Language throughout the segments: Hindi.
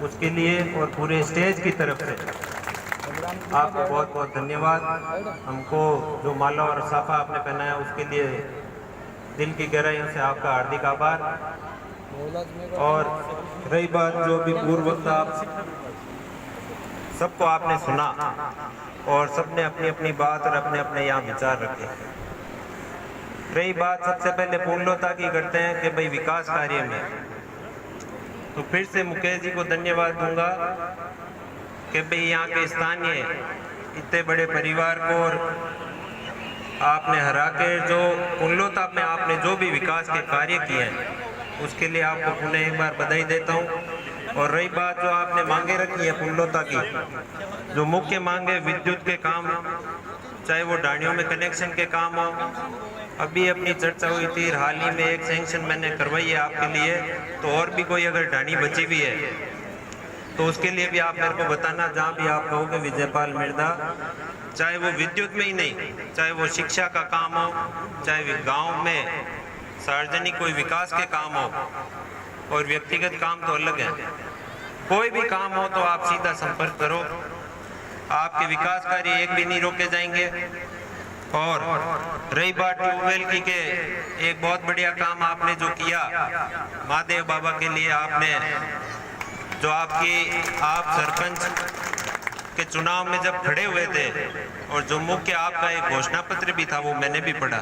उसके लिए और पूरे स्टेज की तरफ से आपको बहुत बहुत धन्यवाद। हमको जो माला और साफा आपने पहनाया उसके लिए दिल की गहराइयों से आपका हार्दिक आभार। और रही बात जो भी पूर्व वक्त आप सबको आपने सुना और सबने अपनी अपनी बात और अपने अपने यहाँ विचार रखे। रही बात सबसे पहले पूर्णता की करते हैं कि भाई विकास कार्य में, तो फिर से मुकेश जी को धन्यवाद दूंगा कि भाई यहाँ के स्थानीय इतने बड़े परिवार को और आपने हरा के जो पुण्योता में आपने जो भी विकास के कार्य किए हैं उसके लिए आपको पुनः एक बार बधाई देता हूँ। और रही बात जो आपने मांगे रखी है पुण्योता की, जो मुख्य मांगे विद्युत के काम, चाहे वो ढाणियों में कनेक्शन के काम हो, अभी अपनी चर्चा हुई थी, हाल ही में एक सैंक्शन मैंने करवाई है आपके लिए, तो और भी कोई अगर ढाणी बची हुई है तो उसके लिए भी आप मेरे को बताना, जहाँ भी आप कहोगे विजयपाल मिर्दा, चाहे वो विद्युत में ही नहीं, चाहे वो शिक्षा का काम हो, चाहे गांव में सार्वजनिक कोई विकास के काम हो, और व्यक्तिगत काम तो अलग है, कोई भी काम हो तो आप सीधा संपर्क करो, आपके विकास कार्य एक भी नहीं रोके जाएंगे। और रही बात ट्यूबवेल की के एक बहुत बढ़िया काम आपने जो किया महादेव बाबा के लिए, आपने जो आप सरपंच के चुनाव में जब खड़े हुए थे और जो मुख्य आपका एक घोषणा पत्र भी था वो मैंने भी पढ़ा,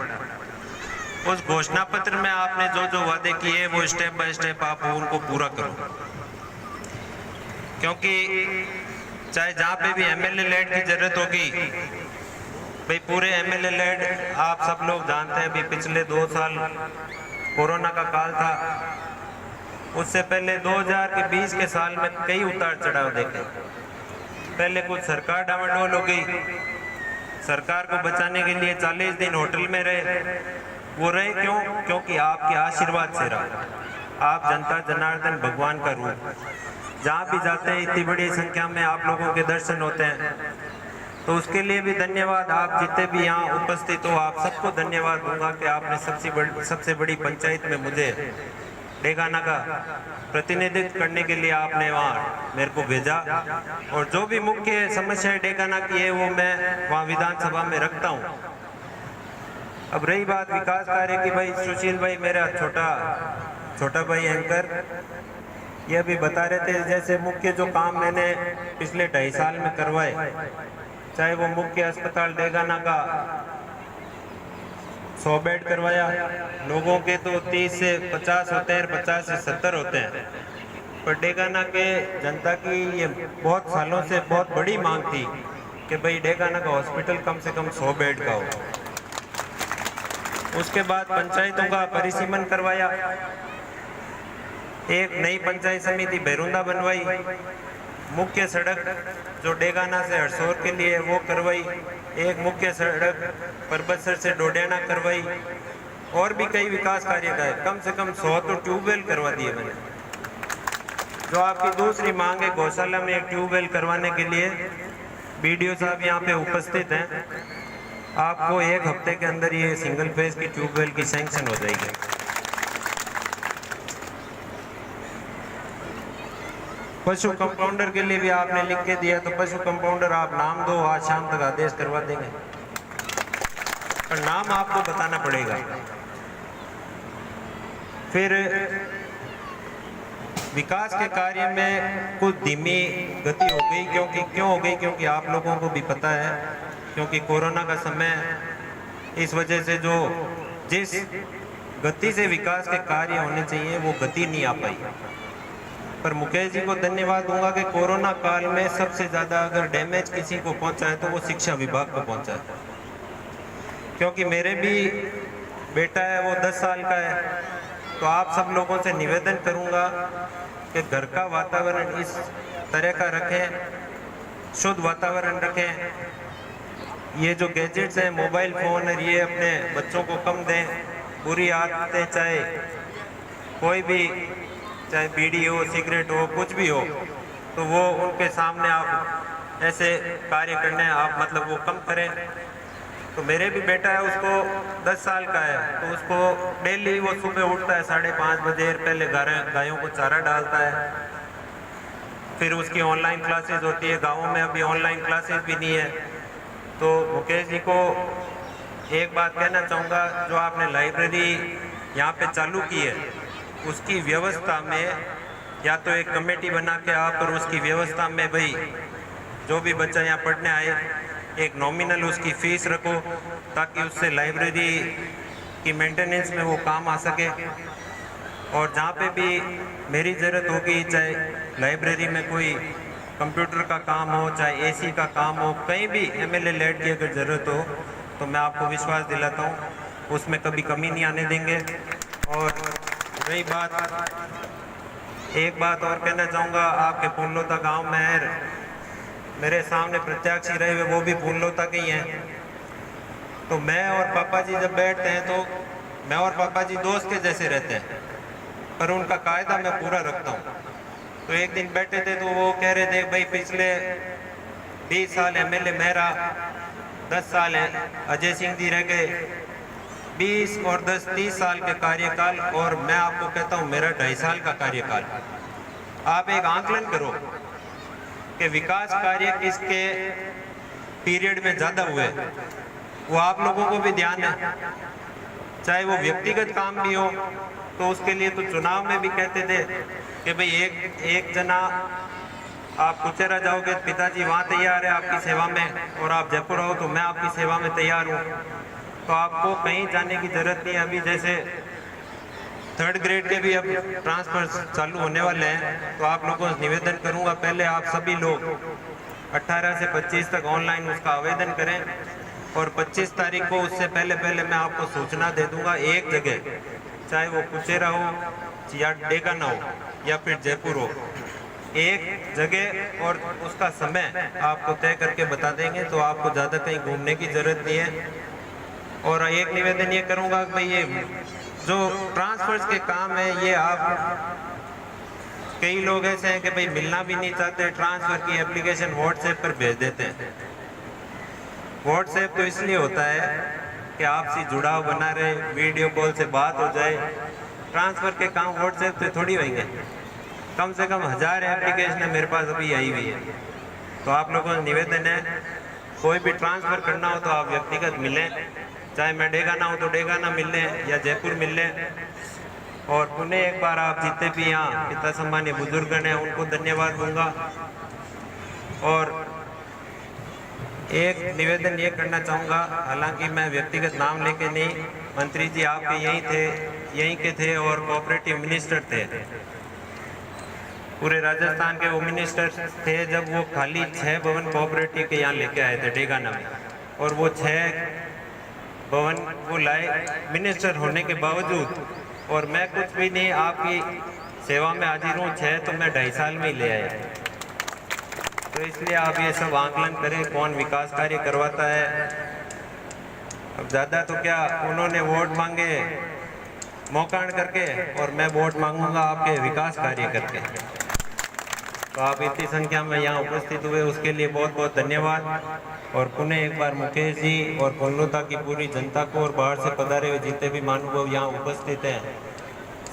उस घोषणा पत्र में आपने जो जो वादे किए वो स्टेप बाय स्टेप आप उनको पूरा करो, क्योंकि चाहे जहाँ पे भी एमएलए लेड की जरूरत होगी, भाई पूरे एमएलए लेड आप सब लोग जानते हैं, अभी पिछले 2 साल कोरोना का काल था, उससे पहले 2020 के साल में कई उतार चढ़ाव देखे। पहले कुछ सरकार डामाडोल हो गई, सरकार को बचाने के लिए 40 दिन होटल में रहे, वो रहे क्यों? क्योंकि आपके आशीर्वाद से रहा। आप जनता जनार्दन भगवान का रूप, जहाँ भी जाते हैं इतनी बड़ी संख्या में आप लोगों के दर्शन होते हैं, तो उसके लिए भी धन्यवाद। आप जितने भी यहाँ उपस्थित हो आप सबको धन्यवाद दूंगा कि आपने सबसे बड़ी पंचायत में मुझे डेगाना का प्रतिनिधित्व करने के लिए आपने वहाँ मेरे को भेजा, और जो भी मुख्य समस्याएं डेगाना की है वो मैं वहाँ विधानसभा में रखता हूँ। अब रही बात विकास कार्य की, भाई सुशील भाई मेरा छोटा भाई एंकर ये भी बता रहे थे, जैसे मुख्य जो काम मैंने पिछले 2.5 साल में करवाए, चाहे वो मुख्य अस्पताल डेगाना का 100 बेड करवाया, लोगों के तो 30 से 50 होते हैं, 50 से 70 होते हैं, पर डेगाना के जनता की ये बहुत सालों से बहुत बड़ी मांग थी कि भाई डेगाना का हॉस्पिटल कम से कम 100 बेड का हो। उसके बाद पंचायतों का परिसीमन करवाया, एक नई पंचायत समिति भैरुंदा बनवाई, मुख्य सड़क जो डेगाना से हरसोर के लिए वो करवाई, एक मुख्य सड़क परबतसर से डोडियाना करवाई, और भी कई विकास कार्य का है, कम से कम 100 तो ट्यूबवेल करवा दिए मैंने। जो आपकी दूसरी मांग है गौशाला में एक ट्यूबवेल करवाने के लिए, बीडीओ साहब यहाँ पे उपस्थित हैं, आपको 1 हफ्ते के अंदर ये सिंगल फेज की ट्यूबवेल की सैंक्शन हो जाएगी। पशु कंपाउंडर के लिए भी आपने लिख के दिया, तो पशु कंपाउंडर आप नाम दो, आज शाम तक आदेश करवा देंगे, पर नाम आपको बताना पड़ेगा। फिर विकास के कार्य में कुछ धीमी गति हो गई, क्यों हो गई? क्योंकि आप लोगों को भी पता है, क्योंकि कोरोना का समय, इस वजह से जो जिस गति से विकास के कार्य होने चाहिए वो गति नहीं आ पाई। पर मुकेश जी को धन्यवाद दूंगा कि कोरोना काल में सबसे ज़्यादा अगर डैमेज किसी को पहुंचा है तो वो शिक्षा विभाग को पहुंचा है, क्योंकि मेरे भी बेटा है वो 10 साल का है, तो आप सब लोगों से निवेदन करूंगा कि घर का वातावरण इस तरह का रखें, शुद्ध वातावरण रखें, ये जो गैजेट्स हैं मोबाइल फ़ोन और ये अपने बच्चों को कम दें, बुरी आदतें चाहे कोई भी, चाहे बीड़ी हो, सिगरेट हो, कुछ भी हो, तो वो उनके सामने आप ऐसे कार्य करने आप मतलब वो कम करें। तो मेरे भी बेटा है, उसको 10 साल का है, तो उसको डेली वो सुबह उठता है 5:30 बजे, पहले गायों को चारा डालता है, फिर उसकी ऑनलाइन क्लासेस होती है, गाँवों में अभी ऑनलाइन क्लासेस भी नहीं है। तो मुकेश जी को एक बात कहना चाहूँगा, जो आपने लाइब्रेरी यहाँ पे चालू की है उसकी व्यवस्था में या तो एक कमेटी बना के आप और उसकी व्यवस्था में भाई जो भी बच्चा यहाँ पढ़ने आए एक नॉमिनल उसकी फ़ीस रखो, ताकि उससे लाइब्रेरी की मेंटेनेंस में वो काम आ सके। और जहाँ पे भी मेरी ज़रूरत होगी, चाहे लाइब्रेरी में कोई कंप्यूटर का काम हो, चाहे एसी का काम हो, कहीं भी एमएलए लेट की अगर ज़रूरत हो तो मैं आपको विश्वास दिलाता हूँ उसमें कभी कमी नहीं आने देंगे। और रही बात, एक बात और कहना चाहूँगा, आपके पुनलोता गांव में मेरे सामने प्रत्याशी रहे हुए वो भी पुनलोता के ही हैं। तो मैं और पापा जी जब बैठते हैं तो मैं और पापा जी दोस्त के जैसे रहते हैं, पर उनका कायदा मैं पूरा रखता हूँ। तो एक दिन बैठे थे तो वो कह रहे थे भाई पिछले 20 साल एमएलए मेरा, 10 साल है अजय सिंह जी रह गए, 20 और 10 30 साल के कार्यकाल, और मैं आपको कहता हूँ मेरा 2.5 साल का कार्यकाल। आप एक आंकलन करो कि विकास कार्य किसके पीरियड में ज़्यादा हुए, वो आप लोगों को भी ध्यान है। चाहे वो व्यक्तिगत काम भी हो तो उसके लिए तो चुनाव में भी कहते थे कि भाई एक जना आप कुचेरा जाओगे, पिताजी वहाँ तैयार है आपकी सेवा में, और आप जयपुर आओ तो मैं आपकी सेवा में तैयार हूँ। तो आपको कहीं जाने की ज़रूरत नहीं है। अभी जैसे 3rd ग्रेड के भी अब ट्रांसफर चालू होने वाले हैं, तो आप लोगों से निवेदन करूँगा पहले आप सभी लोग 18 से 25 तक ऑनलाइन उसका आवेदन करें, और 25 तारीख को उससे पहले मैं आपको सूचना दे दूँगा एक जगह, चाहे वो कुचेरा हो या डेगाना हो या फिर जयपुर हो, एक जगह और उसका समय आपको तय करके बता देंगे, तो आपको ज़्यादा कहीं घूमने की ज़रूरत नहीं है। और एक निवेदन ये करूँगा कि भाई ये जो ट्रांसफर्स के काम है, ये आप कई लोग ऐसे हैं कि भाई मिलना भी नहीं चाहते, ट्रांसफ़र की एप्लीकेशन व्हाट्सएप पर भेज देते हैं। व्हाट्सएप तो इसलिए होता है कि आपसी जुड़ाव बना रहे, वीडियो कॉल से बात हो जाए। ट्रांसफ़र के काम व्हाट्सएप पे थोड़ी होंगे। कम से कम 1000 एप्लीकेशन मेरे पास अभी आई हुई है। तो आप लोगों से निवेदन है, कोई भी ट्रांसफ़र करना हो तो आप व्यक्तिगत मिलें, चाहे मैं डेगाना हूँ तो डेगाना मिल लें या जयपुर मिल लें। और पुनः एक बार आप जितने भी यहाँ पिता सम्मानीय बुजुर्ग हैं उनको धन्यवाद दूंगा। और एक निवेदन ये करना चाहूँगा, हालांकि मैं व्यक्तिगत नाम लेके नहीं, मंत्री जी आपके यहीं के थे और कोऑपरेटिव मिनिस्टर थे, पूरे राजस्थान के वो मिनिस्टर थे जब वो खाली 6 भवन कोऑपरेटिव के यहाँ लेके आए थे डेगाना में, और वो 6 भवन वो लाए मिनिस्टर होने के बावजूद। और मैं कुछ भी नहीं, आपकी सेवा में हाजिर हूँ, 6 तो मैं 2.5 साल में ही ले आया। तो इसलिए आप ये सब आंकलन करें कौन विकास कार्य करवाता है। अब ज़्यादा तो क्या, उन्होंने वोट मांगे मौकाण करके, और मैं वोट मांगूंगा आपके विकास कार्य करके। तो आप इतनी संख्या में यहाँ उपस्थित हुए उसके लिए बहुत बहुत धन्यवाद। और पुनः एक बार मुकेश जी और पुनलोता की पूरी जनता को और बाहर से पधारे हुए जितने भी महानुभाव यहाँ उपस्थित हैं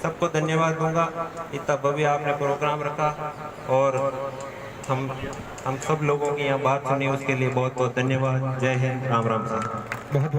सबको धन्यवाद दूंगा। इतना भव्य आपने प्रोग्राम रखा और हम सब लोगों की यहाँ बात सुनी, उसके लिए बहुत बहुत धन्यवाद। जय हिंद, राम राम। बहुत